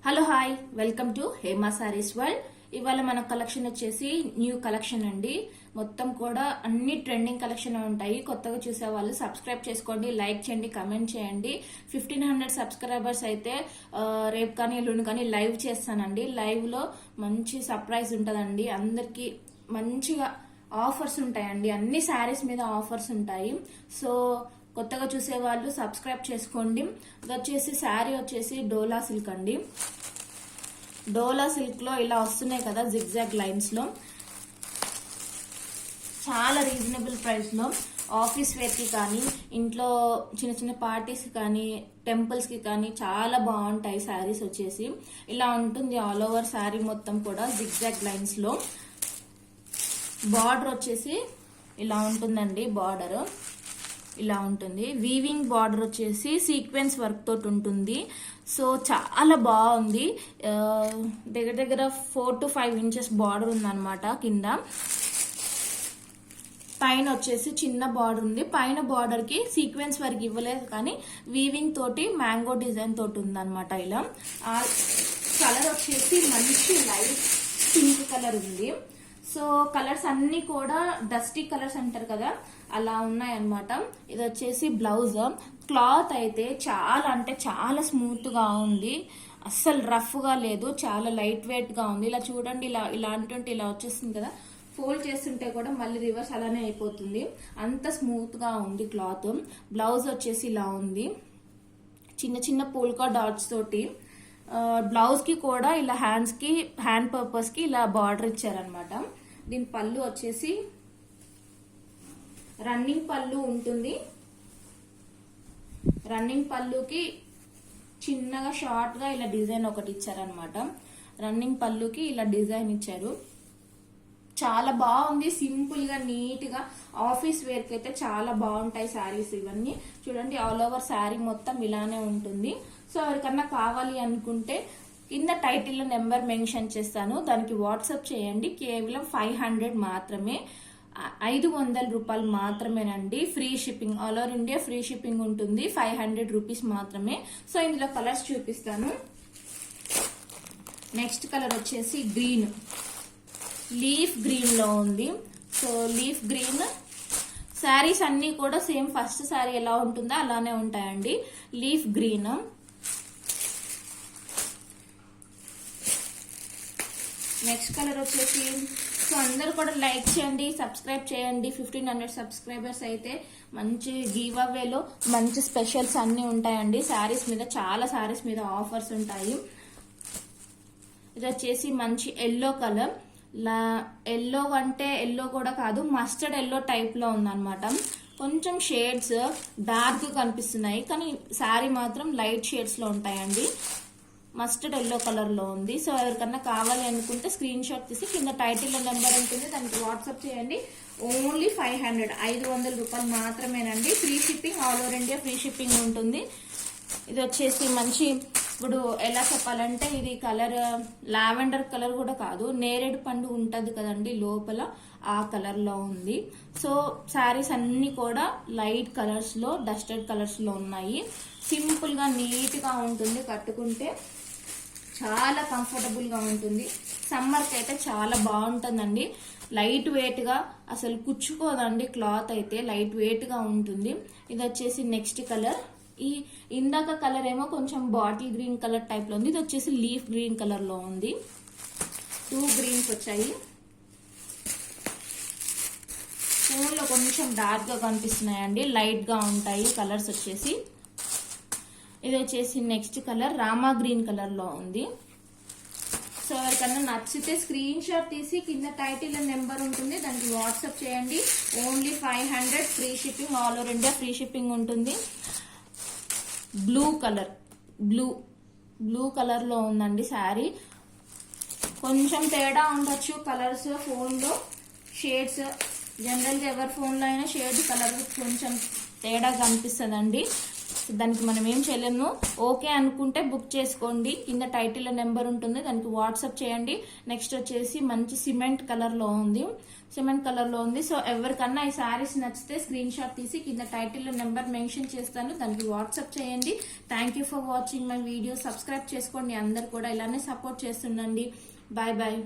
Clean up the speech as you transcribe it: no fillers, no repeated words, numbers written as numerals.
Hello hi, welcome to Hema saris world. ఇవాళ మన collection వచ్చేసి న్యూ కలెక్షన్ అండి. మొత్తం కూడా అన్ని ట్రెండింగ్ కలెక్షన్ ఉంటాయి. కొత్తగా చూసే వాళ్ళు సబ్స్క్రైబ్ చేసుకోండి, లైక్ చేయండి, కమెంట్ చేయండి. 1500 సబ్స్క్రైబర్స్ అయితే రేపు కానీ ఎల్లుండి కానీ లైవ్ చేస్తానండి. లైవ్ లో మంచి సర్ప్రైజ్ ఉంటుందండి. అందరికి మంచిగా ఆఫర్స్ ఉంటాయండి. అన్ని శారీస్ మీద ఆఫర్స్ ఉంటాయి. సో కొత్తగా చూసే వాళ్ళు సబ్స్క్రైబ్ చేసుకోండి. ఇది వచ్చేసి శారీ వచ్చేసి డోలా సిల్క్ అండి. డోలా సిల్క్ లో ఇలా వస్తున్నాయి కదా జిగ్జాగ్ లైన్స్ లో, చాలా రీజనబుల్ ప్రైస్ లో ఆఫీస్ వేర్ కి కానీ ఇంట్లో చిన్న చిన్న పార్టీస్ కానీ టెంపుల్స్ కి కానీ చాలా బాగుంటాయి. శారీస్ వచ్చేసి ఇలా ఉంటుంది. ఆల్ ఓవర్ శారీ మొత్తం కూడా జిగ్జాగ్ లైన్స్ లో. బార్డర్ వచ్చేసి ఇలా ఉంటుందండి. బార్డర్ ఇలా ఉంటుంది. వీవింగ్ బార్డర్ వచ్చేసి సీక్వెన్స్ వర్క్ తోటి ఉంటుంది. సో చాలా బాగుంది. దగ్గర దగ్గర 4 to 5 ఇంచెస్ బార్డర్ ఉందన్నమాట. కింద పైన వచ్చేసి చిన్న బార్డర్ ఉంది. పైన బార్డర్ కి సీక్వెన్స్ వర్క్ ఇవ్వలేదు కానీ వీవింగ్ తోటి మ్యాంగో డిజైన్ తోటి ఉందన్నమాట. ఇలా కలర్ వచ్చేసి మంచి లైట్ పింక్ కలర్ ఉంది. సో కలర్స్ అన్ని కూడా డస్టీ కలర్స్ అంటారు కదా, అలా ఉన్నాయి అన్నమాట. ఇది వచ్చేసి బ్లౌజ్. క్లాత్ అయితే చాలా అంటే చాలా స్మూత్ గా ఉంది. అస్సలు రఫ్ గా లేదు. చాలా లైట్ వెయిట్ గా ఉంది. ఇలా చూడండి, ఇలా అంటుంటే ఇలా వచ్చేస్తుంది కదా, ఫోల్డ్ చేస్తుంటే కూడా మళ్ళీ రివర్స్ అలానే అయిపోతుంది. అంత స్మూత్ గా ఉంది క్లాత్. బ్లౌజ్ వచ్చేసి ఇలా ఉంది, చిన్న చిన్న పోల్కా డాట్స్ తోటి. బ్లౌజ్ కి కూడా ఇలా హ్యాండ్స్ కి హ్యాండ్ పర్పస్ కి ఇలా బార్డర్ ఇచ్చారనమాట. దీని పళ్ళు వచ్చేసి రన్నింగ్ పళ్ళు ఉంటుంది. రన్నింగ్ పళ్ళుకి చిన్నగా షార్ట్ గా ఇలా డిజైన్ ఒకటి ఇచ్చారనమాట. రన్నింగ్ పళ్ళుకి ఇలా డిజైన్ ఇచ్చారు. చాలా బాగుంది. సింపుల్ గా నీట్ గా ఆఫీస్ వేర్ కి అయితే చాలా బాగుంటాయి శారీస్ ఇవన్నీ. చూడండి, ఆల్ ఓవర్ శారీ మొత్తం ఇలానే ఉంటుంది. సో ఎవరికన్నా కావాలి అనుకుంటే కింద టైటిల్ లో నెంబర్ మెన్షన్ చేస్తాను, దానికి వాట్సాప్ చేయండి. కేవలం 500 మాత్రమే, 500 రూపాయలు మాత్రమేనండి. Free shipping, all over India free shipping ఉంటుంది. 500 రూపీస్ మాత్రమే. సో ఇందులో కలర్స్ చూపిస్తాను. నెక్స్ట్ కలర్ వచ్చేసి గ్రీన్, లీఫ్ గ్రీన్ లో ఉంది. సో లీఫ్ గ్రీన్ శారీస్ అన్ని కూడా సేమ్ ఫస్ట్ శారీ ఎలా ఉంటుందో అలానే ఉంటాయండి. Leaf green. నెక్స్ట్ కలర్ వచ్చేసి, సో అందరు కూడా లైక్ చేయండి, సబ్స్క్రైబ్ చేయండి. 1500 సబ్స్క్రైబర్స్ అయితే మంచి గివ్ అవేలో మంచి స్పెషల్స్ అన్ని ఉంటాయండి. శారీస్ మీద, చాలా శారీస్ మీద ఆఫర్స్ ఉంటాయి. ఇది వచ్చేసి మంచి ఎల్లో కలర్. ఎల్లో అంటే ఎల్లో కూడా కాదు, మస్టర్డ్ ఎల్లో టైప్ లో ఉందన్నమాట. కొంచెం షేడ్స్ డార్క్ కనిపిస్తున్నాయి కానీ శారీ మాత్రం లైట్ షేడ్స్ లో ఉంటాయండి. మస్టర్డ్ ఎల్లో కలర్ లో ఉంది. సో ఎవరికన్నా కావాలి అనుకుంటే స్క్రీన్ షాట్ తీసి కింద టైటిల్ లో నెంబర్ ఉంటుంది, దానికి వాట్సాప్ చేయండి. ఓన్లీ 500 రూపాయలు మాత్రమేనండి. Free shipping, all over India free shipping ఉంటుంది. ఇది వచ్చేసి మంచి, ఇప్పుడు ఎలా చెప్పాలంటే ఇది కలర్ లావెండర్ కలర్ కూడా కాదు, నేరేడు పండు ఉంటది కదండి లోపల, ఆ కలర్ లో ఉంది. సో శారీస్ అన్ని కూడా లైట్ కలర్స్ లో, డస్టెడ్ కలర్స్ లో ఉన్నాయి. సింపుల్ గా నీట్ గా ఉంటుంది. కట్టుకుంటే చాలా కంఫర్టబుల్ గా ఉంటుంది. సమ్మర్ కి అయితే చాలా బాగుంటుందండి. లైట్ వెయిట్ గా, అసలు కుచ్చుకోదండి. క్లాత్ అయితే లైట్ వెయిట్ గా ఉంటుంది. ఇది వచ్చేసి నెక్స్ట్ కలర్. ఈ ఇందాక కలర్ ఏమో కొంచెం బాటిల్ గ్రీన్ కలర్ టైప్ లో ఉంది. ఇది వచ్చేసి లీఫ్ గ్రీన్ కలర్ లో ఉంది. 2 గ్రీన్స్ వచ్చాయి. ఫోన్ లో కొంచెం డార్క్ గా కనిపిస్తున్నాయండి, లైట్ గా ఉంటాయి కలర్స్ వచ్చేసి. ఇది వచ్చేసి next colour Rama green colour లో ఉంది. సో ఎవరికన్నా నచ్చితే స్క్రీన్ షాట్ తీసి కింద టైటిల్ నెంబర్ ఉంటుంది, దానికి వాట్సాప్ చేయండి. Only 500 free shipping, all over India free shipping ఉంటుంది. బ్లూ కలర్, బ్లూ కలర్ లో ఉందండి శారీ. కొంచెం తేడా ఉండొచ్చు కలర్స్ ఫోన్ లో, షేడ్స్. జనరల్ గా ఎవరి ఫోన్ లో అయినా షేడ్ కలర్ కొంచెం తేడా కనిపిస్తుందండి. సో దానికి మనం ఏం చేయలేము. ఓకే అనుకుంటే బుక్ చేసుకోండి, కింద టైటిల్ నెంబర్ ఉంటుంది, దానికి వాట్సాప్ చేయండి. నెక్స్ట్ వచ్చేసి మంచి సిమెంట్ కలర్ లో ఉంది, సో ఎవరికన్నా ఈ శారీస్ నచ్చితే స్క్రీన్ షాట్ తీసి కింద టైటిల్ నెంబర్ మెన్షన్ చేస్తాను, దానికి వాట్సాప్ చేయండి. Thank you for watching my video. Subscribe చేసుకోండి, అందరు కూడా ఇలానే సపోర్ట్ చేస్తుండండి. Bye bye.